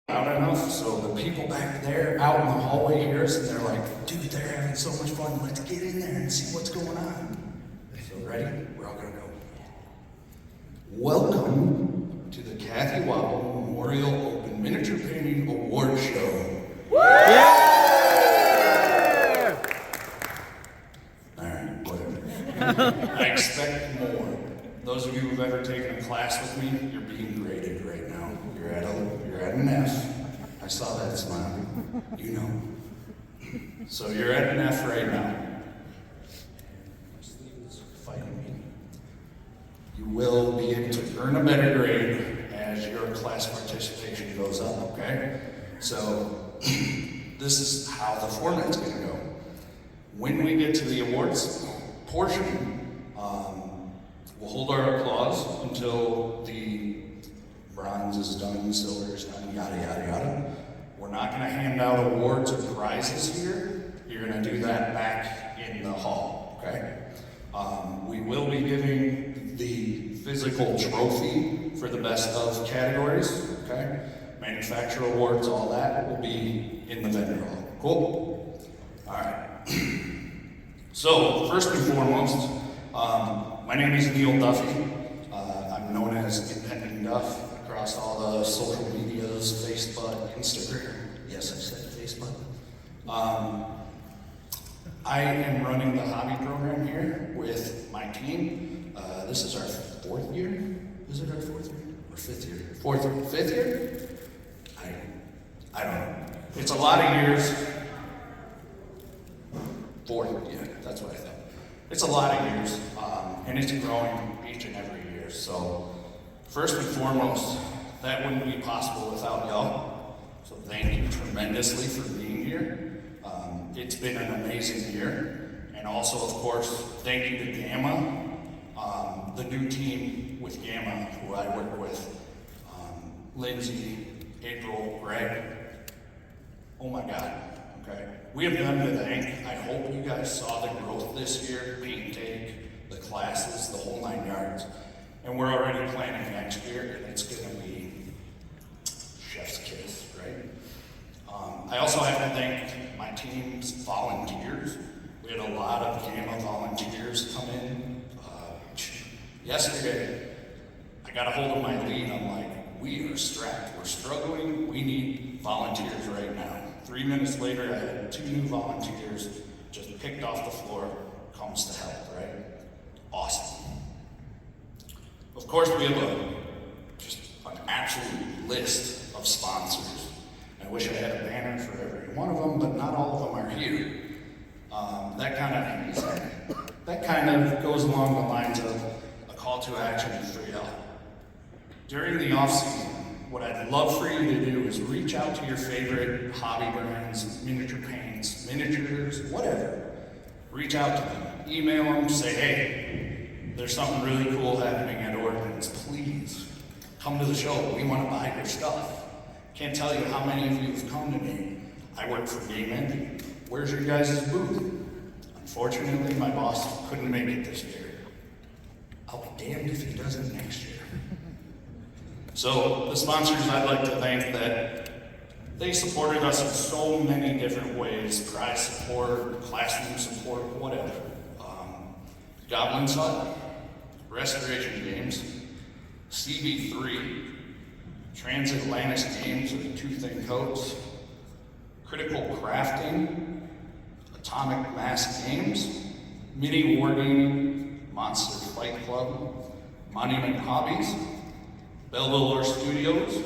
Loud enough so the people back there out in the hallway hear us and they're like, dude, they're having so much fun, let's get in there and see what's going on. So ready? We're all gonna go. Welcome to the Cathy Wappel Memorial Open Miniature Painting Award Show. Yeah! Alright, whatever. I expect more. Those of you who've ever taken a class with me, you're being graded right now. You're at an F. I saw that smile. You know. So you're at an F right now. Steve's fighting me. You will be able to earn a better grade as your class participation goes up, okay? So this is how the format's gonna go. When we get to the awards portion, we'll hold our applause until the bronze is done, silver is done, yada, yada, yada. We're not gonna hand out awards or prizes here. You're gonna do that back in the hall, okay? We will be giving the physical trophy for the best of categories, okay? Manufacturer awards, all that will be in the vendor hall. Cool? All right. So, first and foremost, my name is Neil Duffy. I'm known as Impending Duff across all the social medias, Facebook, Instagram. Yes, I said Facebook. I am running the hobby program here with my team. This is our fourth year. Is it our fourth year or fifth year? Fifth year? I don't know. It's a lot of years. Fourth, yeah, that's what I thought. It's a lot of years, and it's growing each and every year. So, first and foremost, that wouldn't be possible without y'all. So thank you tremendously for being here. It's been an amazing year. And also, of course, thank you to Gamma, the new team with Gamma, who I work with. Lindsay, April, Greg. Oh my God, okay? We have them to thank. I hope you guys saw the growth this year, paint take, the classes, the whole 9 yards. And we're already planning next year, and it's gonna be chef's kiss, right? I also have to thank my team's volunteers. We had a lot of Gamma volunteers come in. Yesterday, I got a hold of my lead. I'm like, we are strapped, we're struggling, we need volunteers right now. 3 minutes later, I had 2 new volunteers just picked off the floor, comes to help, right? Awesome. Of course, we have just an absolute list of sponsors. I wish I had a banner for every one of them, but not all of them are here. That kind of goes along the lines of a call to action for y'all. During the off season, what I'd love for you to do is reach out to your favorite hobby brands, miniature paints, miniatures, whatever. Reach out to them, email them, say, hey, there's something really cool happening at Ordnance. Please come to the show. We want to buy your stuff. Can't tell you how many of you have come to me. I work for Game Envy. Where's your guys' booth? Unfortunately, my boss couldn't make it this year. I'll be damned if he does it next year. So the sponsors I'd like to thank that they supported us in so many different ways, prize support, classroom support, whatever. Goblin's Hut, Restoration Games, CB3, Transatlantis Games with Two Thin Coats, Critical Crafting, Atomic Mass Games, Mini Wargaming, Monster Fight Club, Monument Hobbies, Belvedere Studios,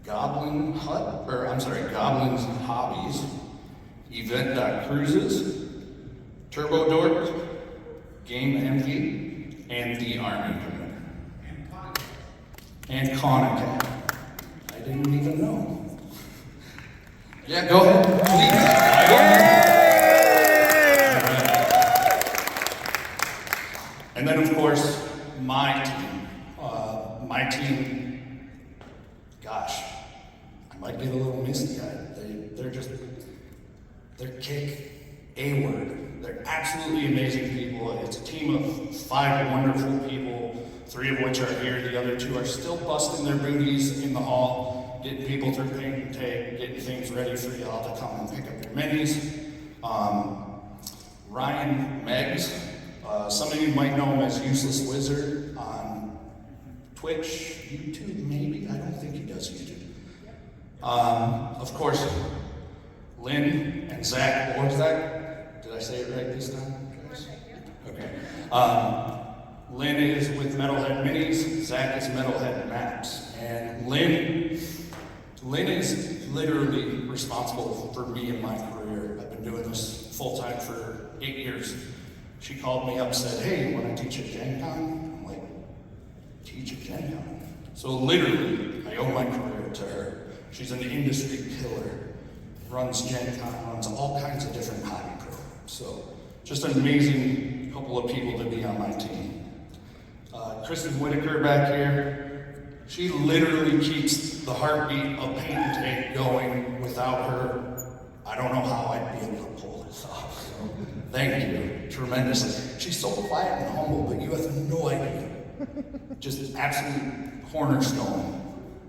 Goblin's Hobbies, Event.Cruises, Turbo Dork, Game Envy, and the Army Movement. And Conacat. I didn't even know. Yeah, go ahead, please. And then, of course, my team. Gosh, I might get a little misty-eyed. They're kick A-word. They're absolutely amazing people. It's a team of 5 wonderful people, 3 of which are here. The other 2 are still busting their booties in the hall. getting people through paint and take, getting things ready for y'all to come and pick up your minis. Ryan Meggs, some of you might know him as Useless Wizard on Twitch, YouTube maybe, I don't think he does YouTube. Of course, Lynn and Zach Borzak. Did I say it right this time? Okay. Lynn is with Metalhead Minis, Zach is Metalhead Maps. And Lynn is literally responsible for me in my career. I've been doing this full-time for 8 years. She called me up and said, hey, you want to teach at Gen Con? I'm like, teach at Gen Con? So literally, I owe my career to her. She's an industry killer, runs Gen Con, runs all kinds of different hobby programs. So just an amazing couple of people to be on my team. Kristen Whitaker back here, she literally keeps the heartbeat of paint and tape going. Without her, I don't know how I'd be able to pull this off. So thank you tremendously. She's so quiet and humble, but you have no idea. Just absolute cornerstone.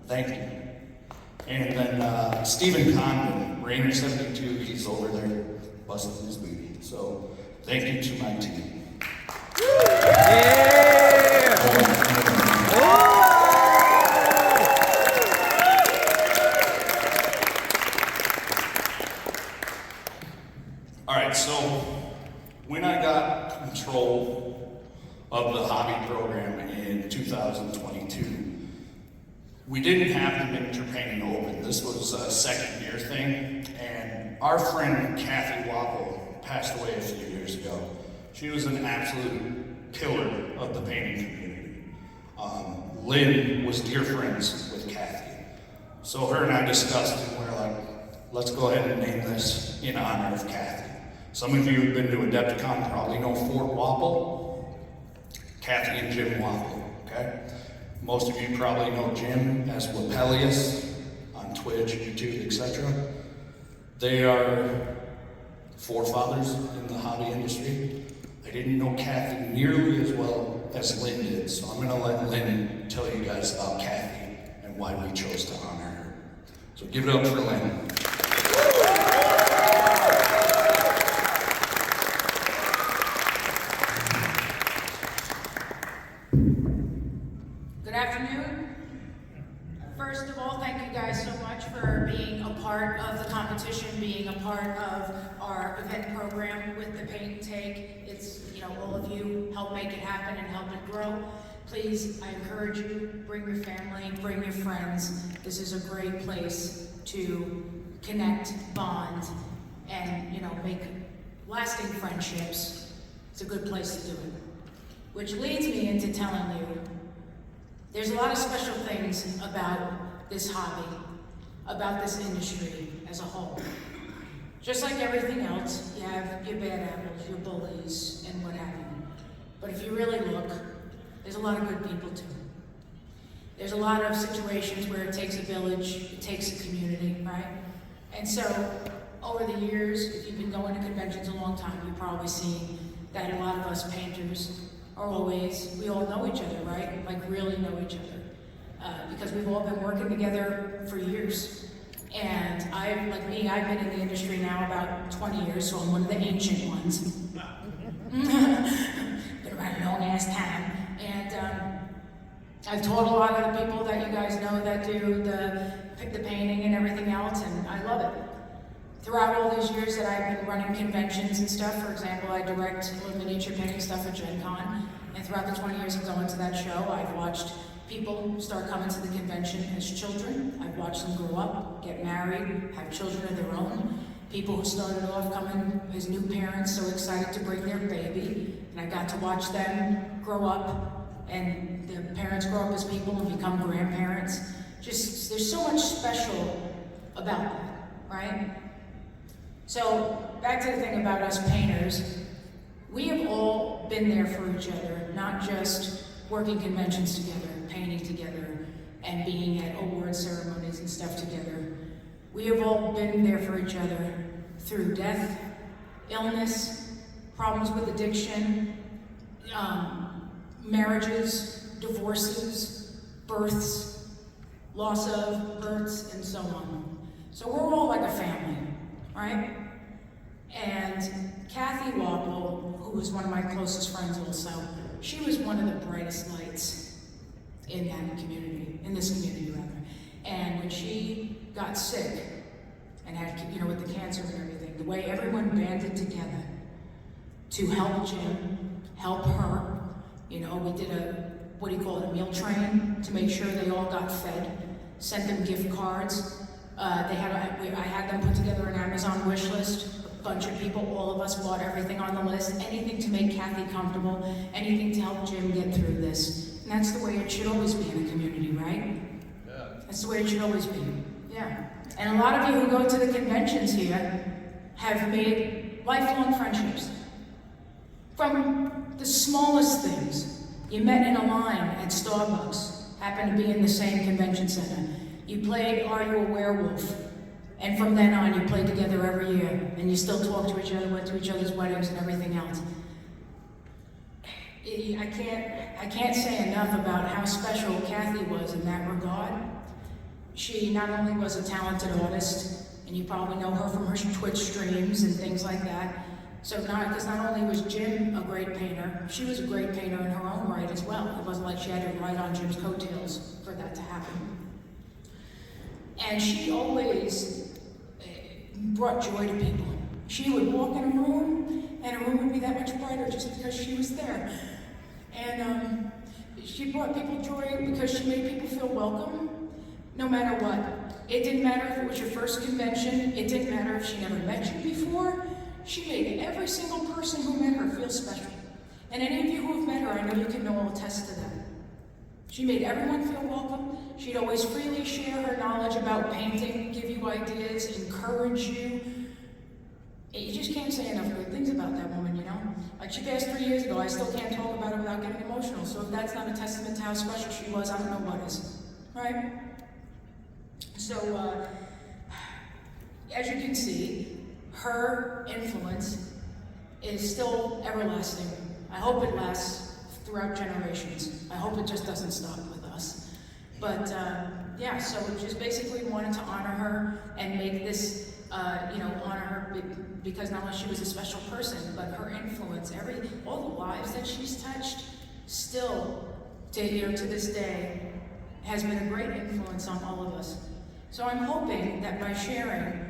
Thank you. And then Stephen Condon, Rainer 72, he's over there busting his booty. So thank you to my team. Yeah. All right, so when I got control of the hobby program in 2022, we didn't have the miniature painting open. This was a second year thing, and our friend Cathy Wappel passed away a few years ago. She was an absolute pillar of the painting community. Lynn was dear friends with Cathy. So her and I discussed and we're like, let's go ahead and name this in honor of Cathy. Some of you who've been to Adepticon probably know Fort Wappel, Cathy and Jim Wappel, okay? Most of you probably know Jim as Wappelius on Twitch, YouTube, etc. They are forefathers in the hobby industry. I didn't know Cathy nearly as well as Lynn did, so I'm going to let Lynn tell you guys about Cathy and why we chose to honor her. So give it up for Lynn. Good afternoon. First of all, thank you guys so much for being a part of the competition, being a part of our event program with the Paint and Take. It's, all of you help make it happen and help it grow. Please, I encourage you, bring your family, bring your friends. This is a great place to connect, bond, and, make lasting friendships. It's a good place to do it. Which leads me into telling you, there's a lot of special things about this hobby, about this industry as a whole. Just like everything else, you have your bad apples, your bullies, and what have you. But if you really look, there's a lot of good people too. There's a lot of situations where it takes a village, it takes a community, right? And so, over the years, if you've been going to conventions a long time, you've probably seen that a lot of us painters we all know each other, right? Like really know each other. Because we've all been working together for years. And I've been in the industry now about 20 years, so I'm one of the ancient ones. Been around a long ass time. And I've taught a lot of the people that you guys know that do the painting and everything else, and I love it. Throughout all these years that I've been running conventions and stuff, for example, I direct miniature painting stuff at Gen Con, and throughout the 20 years of going to that show, I've watched people start coming to the convention as children. I've watched them grow up, get married, have children of their own. People who started off coming as new parents, so excited to bring their baby, and I got to watch them grow up, and the parents grow up as people and become grandparents. Just, there's so much special about that, right? So, back to the thing about us painters, we have all been there for each other, not just working conventions together, painting together, and being at award ceremonies and stuff together. We have all been there for each other through death, illness, problems with addiction, marriages, divorces, births, loss of, births, and so on. So we're all like a family, right? And Cathy Wappel, who was one of my closest friends also, she was one of the brightest lights in that community, in this community rather. And when she got sick and had, you know, with the cancer and everything, the way everyone banded together to help Jim, help her, you know, we did a meal train to make sure they all got fed, sent them gift cards. I had them put together an Amazon wish list. A bunch of people, all of us bought everything on the list, anything to make Cathy comfortable, anything to help Jim get through this. And that's the way it should always be in a community, right? Yeah. That's the way it should always be. Yeah. And a lot of you who go to the conventions here have made lifelong friendships. From the smallest things. You met in a line at Starbucks, happened to be in the same convention center. You played Are You a Werewolf? And from then on, you played together every year, and you still talk to each other, went to each other's weddings and everything else. I can't say enough about how special Cathy was in that regard. She not only was a talented artist, and you probably know her from her Twitch streams and things like that. So because not only was Jim a great painter, she was a great painter in her own right as well. It wasn't like she had to ride on Jim's coattails for that to happen. And she always brought joy to people. She would walk in a room, and a room would be that much brighter just because she was there. And she brought people joy because she made people feel welcome, no matter what. It didn't matter if it was your first convention. It didn't matter if she never met you before. She made every single person who met her feel special. And any of you who have met her, I know you can all attest to that. She made everyone feel welcome. She'd always freely share her knowledge about painting, give you ideas, encourage you. You just can't say enough good things about that woman, you know? Like, she passed 3 years ago, I still can't talk about her without getting emotional. So if that's not a testament to how special she was, I don't know what is, right? So, as you can see, her influence is still everlasting. I hope it lasts throughout generations. I hope it just doesn't stop with us. But yeah, so we just basically wanted to honor her and make this, honor her because not only she was a special person, but her influence, all the lives that she's touched, still to this day, has been a great influence on all of us. So I'm hoping that by sharing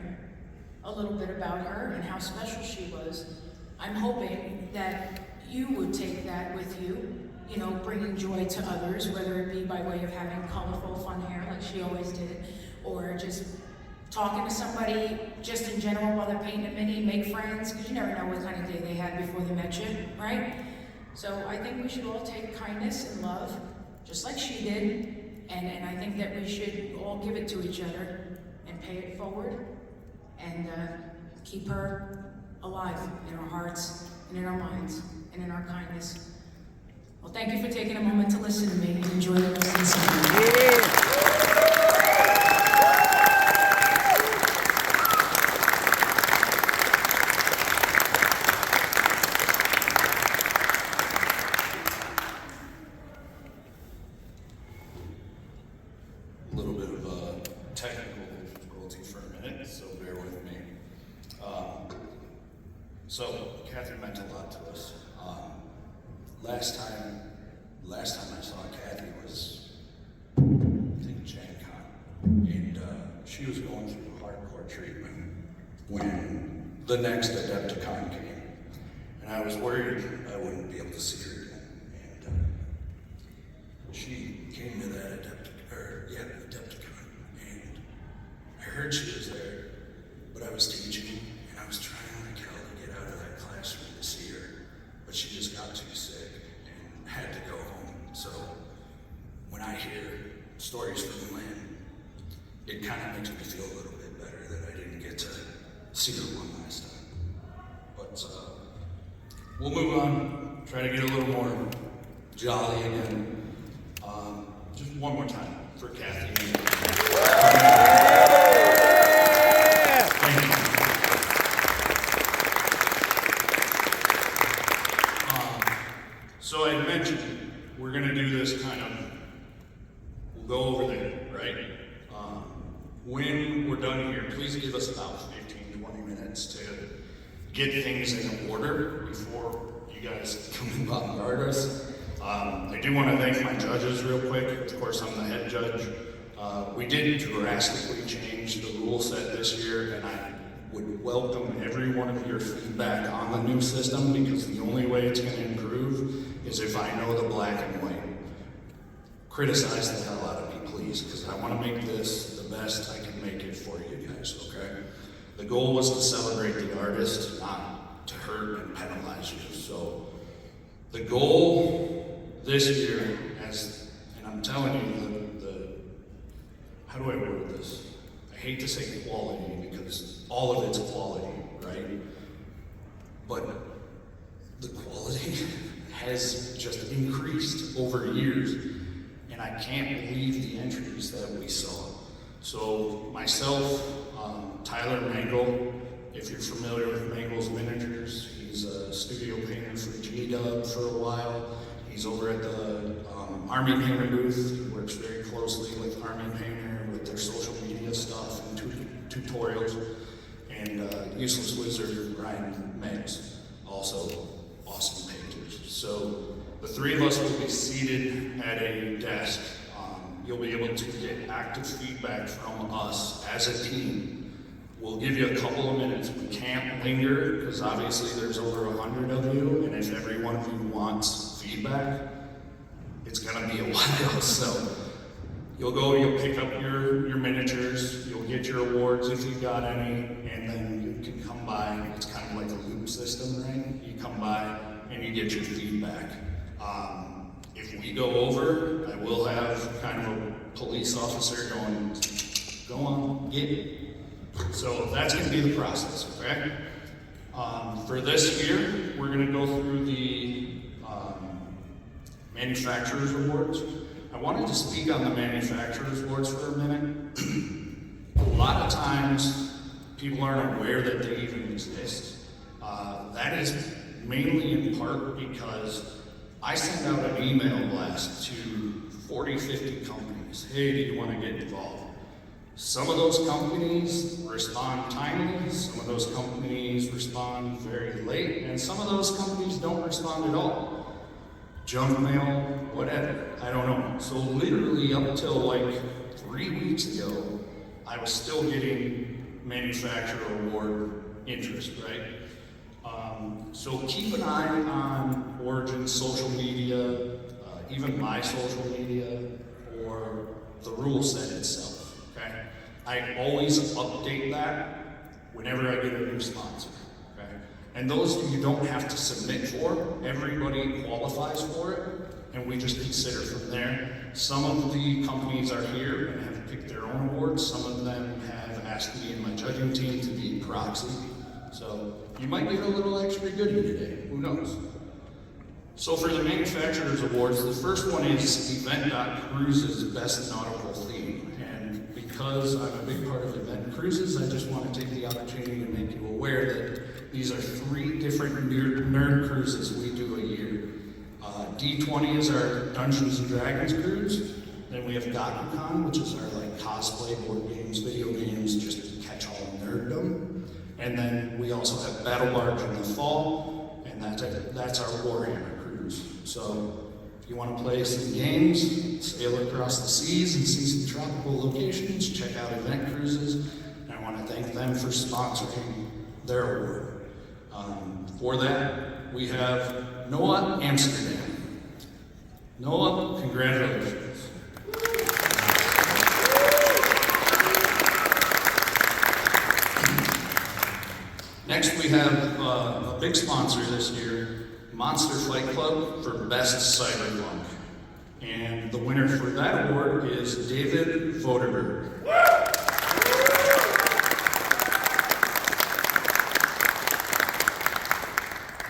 a little bit about her and how special she was, I'm hoping that you would take that with you, bringing joy to others, whether it be by way of having colorful, fun hair like she always did, or just talking to somebody just in general while they're painting a mini, make friends, because you never know what kind of day they had before they met you, right? So I think we should all take kindness and love, just like she did, and I think that we should all give it to each other and pay it forward and keep her alive in our hearts and in our minds and in our kindness. Well, thank you for taking a moment to listen to me and enjoy the rest of the summer. A little bit of technical difficulty for a minute, so bear with me. So Cathy meant a lot to us. Last time I saw Cathy was, I think, Gen Con, and she was going through hardcore treatment when the next Adepticon came, and I was worried I wouldn't be able to see her again. And she came to that Adepticon, and I heard she was there, but I was teaching, and I was trying like hell to get out of that classroom to see her, but she just got too sick and had to go home. So when I hear stories from Lynn, it kind of makes me feel a little bit better that I didn't get to see her one last time. But we'll move on, try to get a little more jolly again. Just one more time for Cathy. Thank you. So I mentioned we're going to do this we'll go over there, right? done here, please give us about 15, 20 minutes to get things in order before you guys come and bombard us. I do want to thank my judges real quick. Of course, I'm the head judge. We did drastically change the rule set this year, and I would welcome every one of your feedback on the new system, because the only way it's going to improve is if I know the black and white. Criticize the hell out of me, please, because I want to make this the best I can make it for you guys, okay? The goal was to celebrate the artist, not to hurt and penalize you. So the goal this year, and I'm telling you, how do I word this? I hate to say quality, because all of it's quality, right? But the quality has just increased over years, and I can't believe the entries that we saw. So myself, Tyler Mangle, if you're familiar with Mangle's Miniatures, he's a studio painter for G-Dub for a while. He's over at the Army Painter booth. He works very closely with Army Painter with their social media stuff and tutorials. And Useless Wizard, Ryan Meggs, also awesome painters. So the three of us will be seated at a desk. You'll be able to get active feedback from us as a team. We'll give you a couple of minutes. We can't linger, because obviously there's over 100 of you, and if every one of you wants feedback, it's gonna be a while. So you'll pick up your miniatures, you'll get your awards if you got any, and then you can come by. It's kind of like a loop system, right? You come by and you get your feedback. If we go over, I will have kind of a police officer going, go on, get it. So that's going to be the process, okay? For this year, we're going to go through the Manufacturers Awards. I wanted to speak on the Manufacturers Awards for a minute. A lot of times, people aren't aware that they even exist. That is mainly in part because I send out an email blast to 40, 50 companies. Hey, do you want to get involved? Some of those companies respond timely, some of those companies respond very late, and some of those companies don't respond at all. Junk mail, whatever, I don't know. So literally up until like 3 weeks ago, I was still getting manufacturer award interest, right? So keep an eye on Origin's social media, even my social media, or the rule set itself, okay? I always update that whenever I get a new sponsor, okay? And those you don't have to submit for, everybody qualifies for it, and we just consider from there. Some of the companies are here and have picked their own awards. Some of them have asked me and my judging team to be proxy. So you might get a little extra goodie today, who knows? So for the Manufacturers Awards, the first one is Event.Cruise's Best Nautical Theme. And because I'm a big part of Event Cruises, I just want to take the opportunity to make you aware that these are 3 different nerd cruises we do a year. D20 is our Dungeons and Dragons cruise. Then we have GakuCon, which is our like cosplay, board games, video games, just catch all nerddom. And then we also have Battle Barge in the fall, and that's our Warhammer cruise. So if you want to play some games, sail across the seas and see some tropical locations, check out Event Cruises. And I want to thank them for sponsoring their award. For that, we have Noah Amsterdam. Noah, congratulations. Next, we have a big sponsor this year, Monster Fight Club for Best Cyberpunk. And the winner for that award is David Voderberg.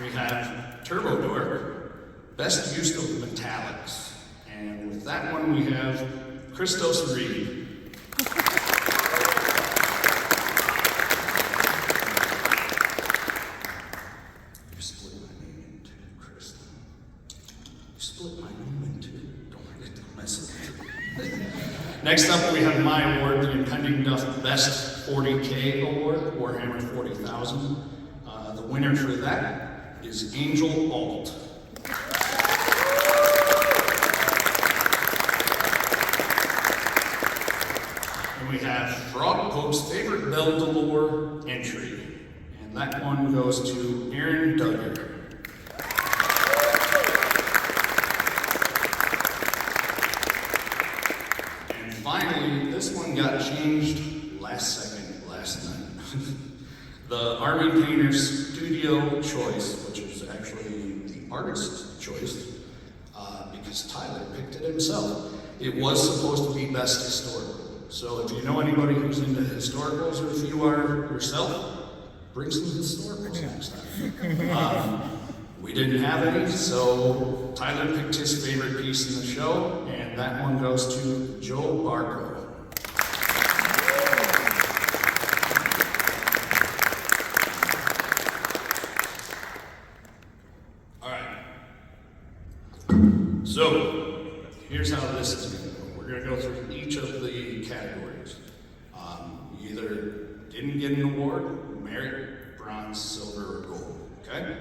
We have Turbo Dork, Best Use of Metallics. And with that one, we have Christos Reed. Next up, we have my award, the Impending Duff Best 40K award, Warhammer 40,000. The winner for that is Angel Alt. And we have Frog Pope's favorite Belle Delore entry, and that one goes to Aaron Duggar. And finally, this one got changed last night. The Army Painter's Studio Choice, which is actually the artist's choice, because Tyler picked it himself. It was supposed to be best historical. So if you know anybody who's into historicals, or if you are yourself, bring some historicals next time. We didn't have any, so Tyler picked his favorite piece in the show, and that one goes to Joe Barco. So, here's how this is going to go. We're going to go through each of the categories. You either didn't get an award, merit, bronze, silver, or gold, okay?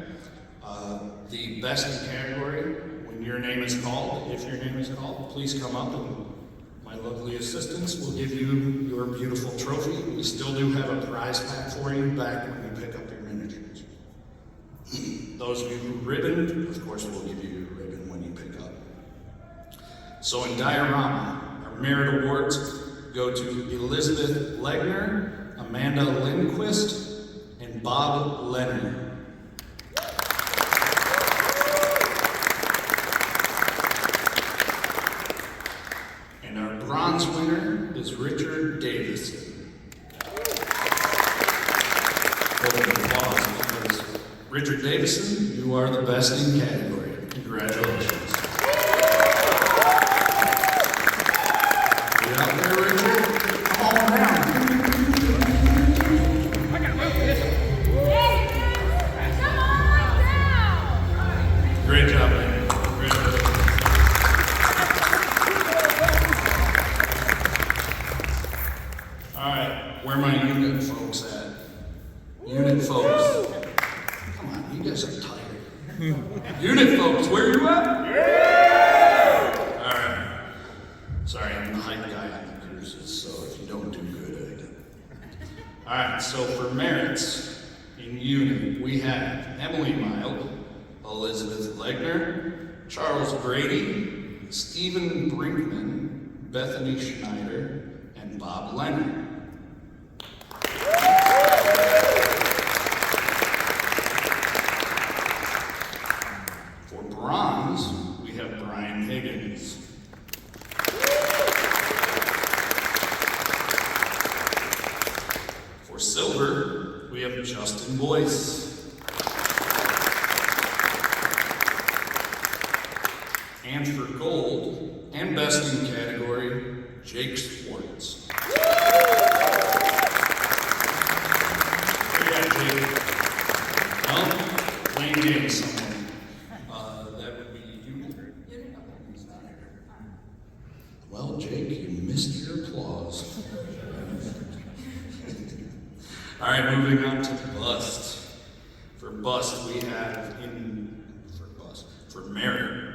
The best category, when your name is called, if your name is called, please come up and my lovely assistants will give you your beautiful trophy. We still do have a prize pack for you back when you pick up your miniatures. Those of you who ribboned, of course, we'll give you your ribbon when you pick up. So in Diorama, our merit awards go to Elizabeth Legner, Amanda Lindquist, and Bob Leonard. And our bronze winner is Richard Davison. Hold an applause because Richard Davison, you are the best in category. Congratulations. Get out there, Richard. Come on down. I gotta move this. Hey, come on down. Great job, man. Great job. All right, where are my unit folks at? Unit folks. Come on, you guys are tired. Unit folks, where are you at? Yeah! All right. Sorry, I'm the hype guy on the cruises, so if you don't do good, I get it. All right, so for merits in unit, we have Emily Mild, Elizabeth Legner, Charles Brady, Stephen Brinkman, Bethany Schneider, and Bob Leonard. For bronze, we have Brian Higgins. For silver, we have Justin Boyce. And for gold, and best in category, Jake Swartz. Where you at, Jake? Well, playing games somewhere. That would be you. He's not here. Well, Jake, you missed your applause. All right, moving on to bust. For bust, we have for merit,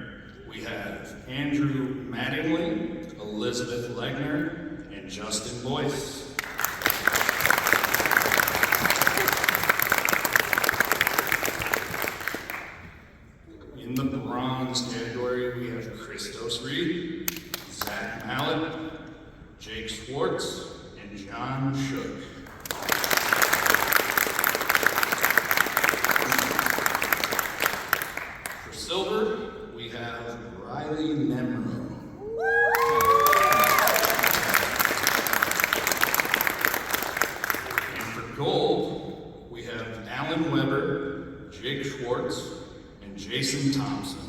we have Andrew Mattingly, Elizabeth Legner, and Justin Boyce. In the bronze category, we have Christos Reed, Zach Mallett, Jake Swartz, and John Shook. For silver, we have Riley Nemro. And for gold, we have Alan Weber, Jake Schwartz, and Jason Thompson.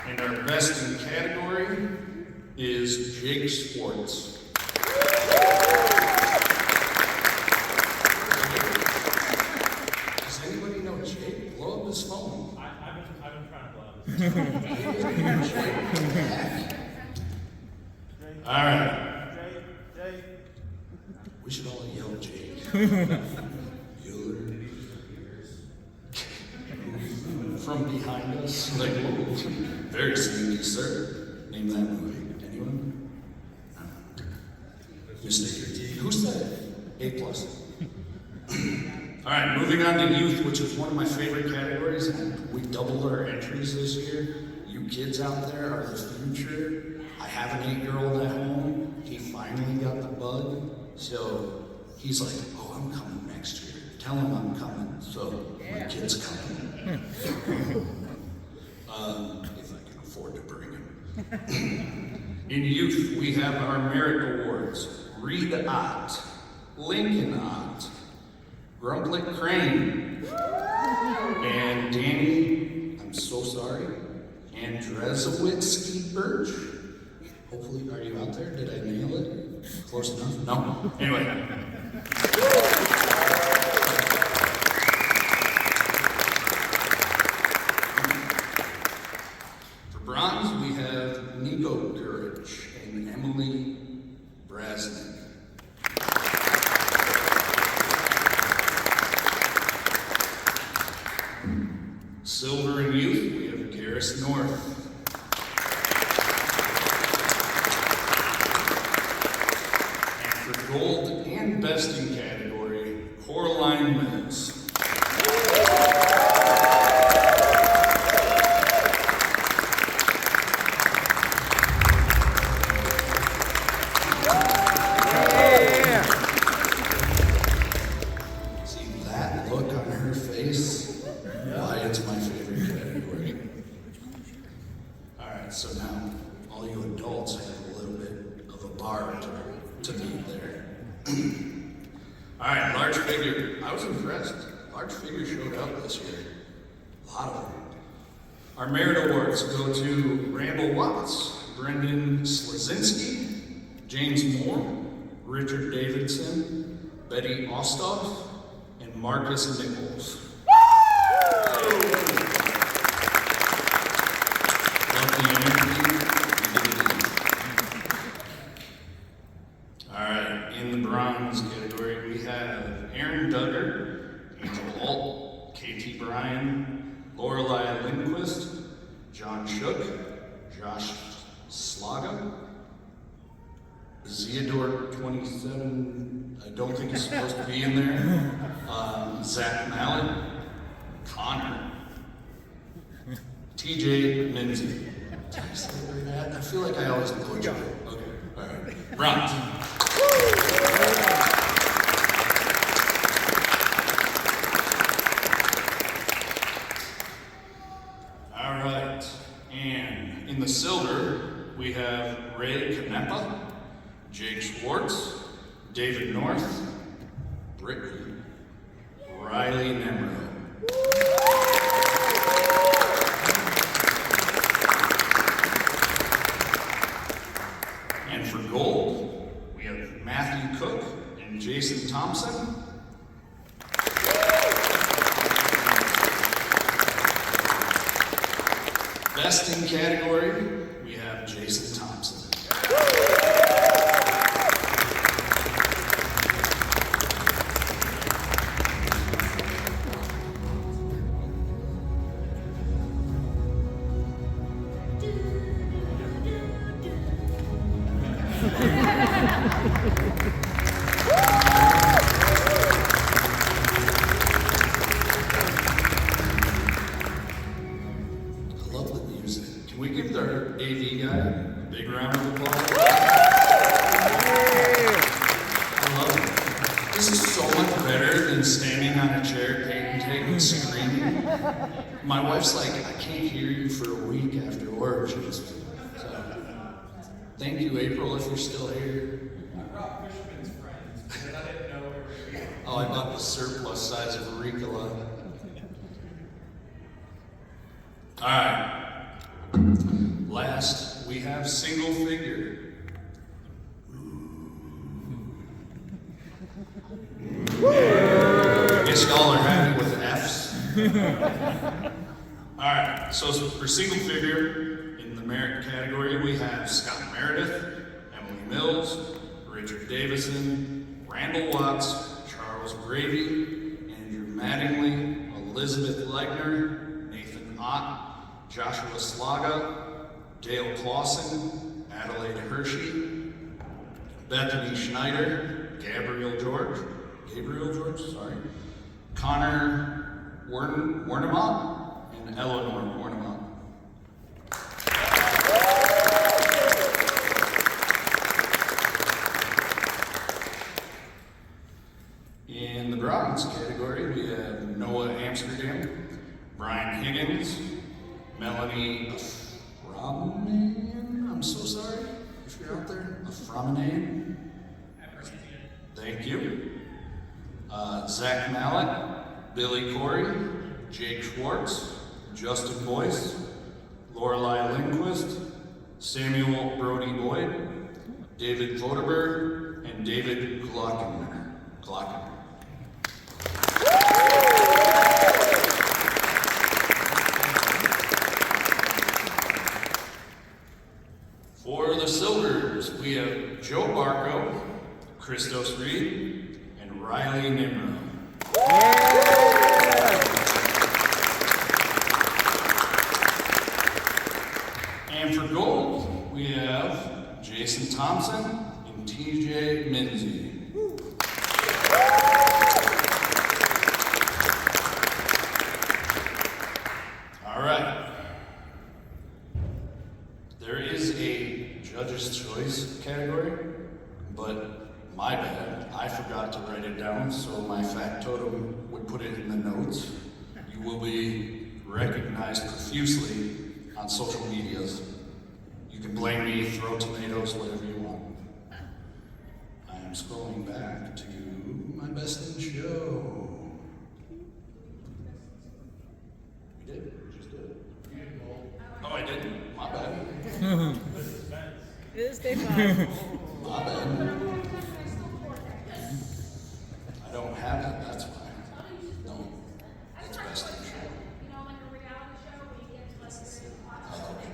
And our best in category is Jake Schwartz. Does anybody know Jake? Blow up his phone. I've been trying to blow up his phone. All right. Jay. We should all yell Jake. From behind us, like, whoa, very sneaky, sir. Name that movie. Anyone? Mistake. Who said it? A+. All right, moving on to youth, which is one of my favorite categories. We doubled our entries this year. You kids out there are the future. I have an 8-year-old at home. He finally got the bug, so he's like, "Oh, I'm coming next year. Tell him I'm coming." So my kid's coming. If I can afford to bring him. In youth, we have our merit awards: Reed Ott, Lincoln Ott, Grumplet Crane, and Danny, I'm so sorry, Andrzewitzki Birch. Hopefully, are you out there? Did I nail it? Close enough? No? Anyway. For bronze, we have Nico Gurich and Emily Brasnick. Silver in youth, we have Garris North. And for gold and besting category, Coraline Mills. See that look on her face? Why it's my favorite category. Alright, so now all you adults have a little bit of a bar to beat there. Alright, large figure. I was impressed. Large figure showed up this year. A lot of them. Our merit awards go to Randall Watts, Brendan Slazinski, James Moore, Richard Davidson, Betty Ostoff, and Marcus Nichols. Alright, in the bronze category, we have Aaron Duggar, Angel Holt, KT Bryan, Lorelei Lindquist, John Shook, Josh Slaga, Zeodore 27, I don't think he's supposed to be in there, Zach Mallett, Connor, TJ Minzy. Did I say it like that? I feel like I always butcher it. Okay, alright. Bronze. Alright, and in the silver, we have Ray Canepa, Jake Schwartz, David North, Brittany, Riley Nemro. And for gold, we have Matthew Cook and Jason Thompson. Best in category, we have Jason Thompson. I love the music. Can we give our AV guy a big round of applause? I love it. This is so much better than standing on a chair, Peyton taking screaming. My wife's like, I can't hear you for a week after work. So, thank you, April, if you're still here. I brought Fisherman's Friends, because I didn't know where we were. Oh, I bought the surplus size of Ricola. Alright. Last, we have single figure. I guess y'all are happy with F's. Alright, so for single figure, in the merit category, we have Scott Meredith, Emily Richard Davison, Randall Watts, Charles Gravy, Andrew Mattingly, Elizabeth Leitner, Nathan Ott, Joshua Slaga, Dale Clausen, Adelaide Hershey, Bethany Schneider, Gabriel George, Connor Warnemont, and Eleanor Warnemont. In the bronze category, we have Noah Amsterdam, Brian Higgins, Melanie Aframayan, I'm so sorry if you're out there, Aframayan. Thank you. Zach Mallett, Billy Corey, Jake Schwartz, Justin Boyce, Lorelei Lindquist, Samuel Brody Boyd, David Voderberg, and David Glocken. For the silvers, we have Joe Barco, Christos Reed, and Riley Nimrod. And for gold, we have Jason Thompson and TJ Minzy. All right. There is a judge's choice category, but my bad, I forgot to write it down, so my factotum would put it in the notes. You will be recognized profusely on social medias. You can blame me, throw tomatoes, whatever you want. I am scrolling back to my best in show. We did? We just did. Oh, I didn't. My bad. It is day 5. My bad. I don't have it, that's why. No, it's best in show. Oh, okay.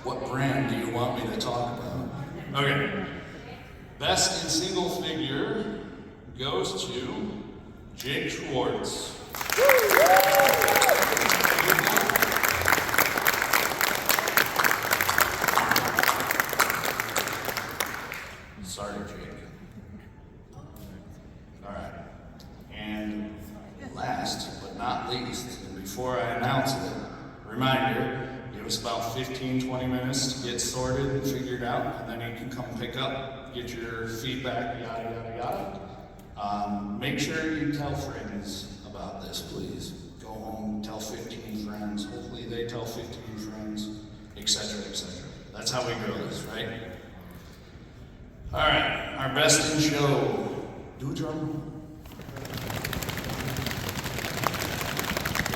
What brand do you want me to talk about? Okay. Best in single figure goes to Jake Schwartz. Sorry, Jake. All right. And last but not least, and before I announce it, reminder, give us about 15-20 minutes to get sorted and figured out, and then you can come pick up, get your feedback, yada, yada, yada. Make sure you tell friends about this, please. Go home, tell 15 friends, hopefully they tell 15 friends, etc., etc. That's how we grow this, right? All right, our best in show. Do a drum.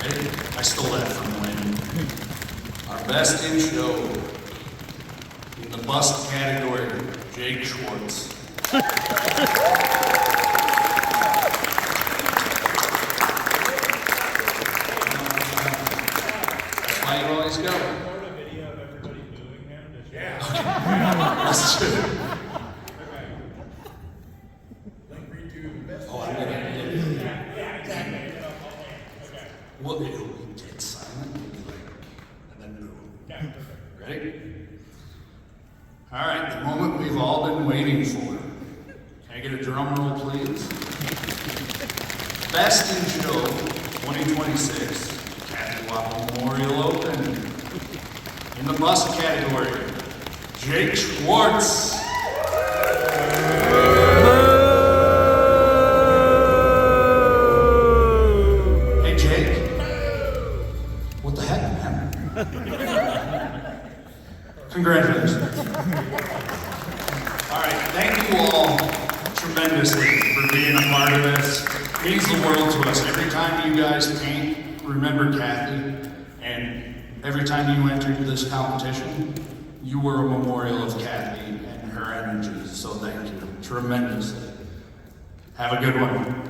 Ready? I stole that from Wayne. Our best in show. In the bust category, Jake Schwartz. That's why you always go. Record a video of everybody booing him. Yeah. That's true. Okay. Like redo the best. Oh, I'm gonna. Yeah, exactly. Okay. What we do? We get silent, we'll be like, and then boom. Yeah, perfect. Ready? All right, the moment we've all been waiting for. Can I get a drum roll, please? Best in Show 2026, Cathy Wappel Memorial Open. In the bust category, Jake Schwartz. Hey, Jake. What the heck, man? Congratulations. All right, thank you all tremendously for being a part of this. It means the world to us. Every time you guys paint, remember Cathy, and every time you entered this competition, you were a memorial of Cathy and her energy. So thank you tremendously. Have a good one.